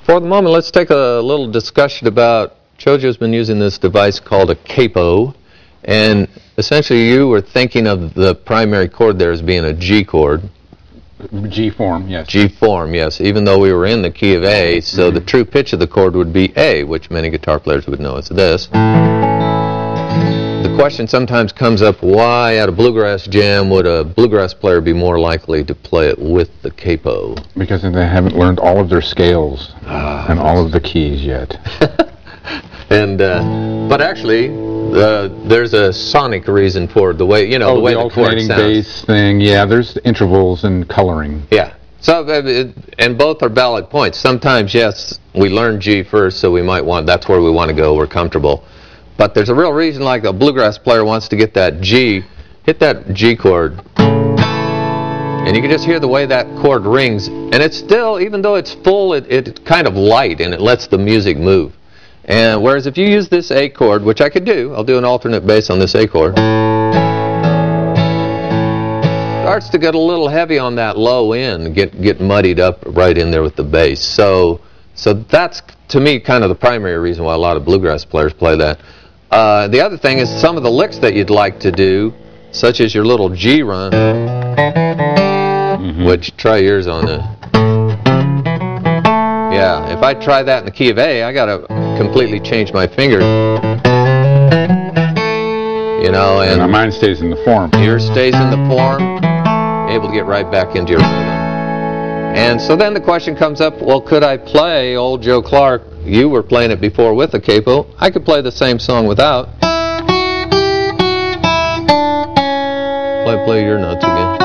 For the moment, let's take a little discussion about, Chojo's been using this device called a Capo, and essentially you were thinking of the primary chord there as being a G chord. G form, yes. G form, yes, even though we were in the key of A, so the true pitch of the chord would be A, which many guitar players would know as this. The question sometimes comes up, why at a bluegrass jam would a bluegrass player be more likely to play it with the Capo? Because they haven't learned all of their scales and all of the keys yet. And but actually, there's a sonic reason for the way, you know, the way the chord sounds. Bass thing, yeah, there's intervals and coloring. Yeah. So, and both are valid points. Sometimes, yes, we learn G first, so we might want, that's where we want to go, we're comfortable. But there's a real reason, like a bluegrass player wants to get that G, hit that G chord, and you can just hear the way that chord rings, and it's still, even though it's full, it's kind of light, and it lets the music move. And whereas if you use this A chord, which I could do, I'll do an alternate bass on this A chord, starts to get a little heavy on that low end, get muddied up right in there with the bass. So that's, to me, kind of the primary reason why a lot of bluegrass players play that. The other thing is some of the licks that you'd like to do, such as your little G run, which try yours on the... Yeah, if I try that in the key of A, I got to completely change my finger. You know, and mine stays in the form. Yours stays in the form, able to get right back into your rhythm. And so then the question comes up, well, could I play Old Joe Clark? You were playing it before with a Capo. I could play the same song without. Play your notes again.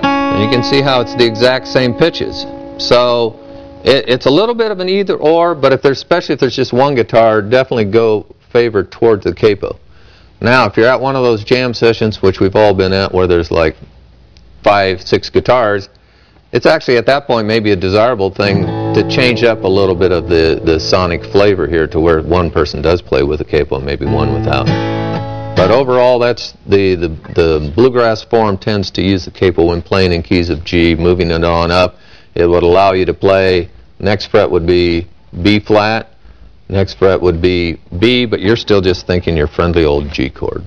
And you can see how it's the exact same pitches. So it's a little bit of an either or, but especially if there's just one guitar, definitely go favor towards the Capo. Now, if you're at one of those jam sessions, which we've all been at, where there's like 5, 6 guitars, it's actually at that point maybe a desirable thing to change up a little bit of the sonic flavor here to where one person does play with a Capo and maybe one without. But overall, that's the bluegrass form tends to use the Capo when playing in keys of G, moving it on up. It would allow you to play, next fret would be B flat, next fret would be B, but you're still just thinking your friendly old G chord.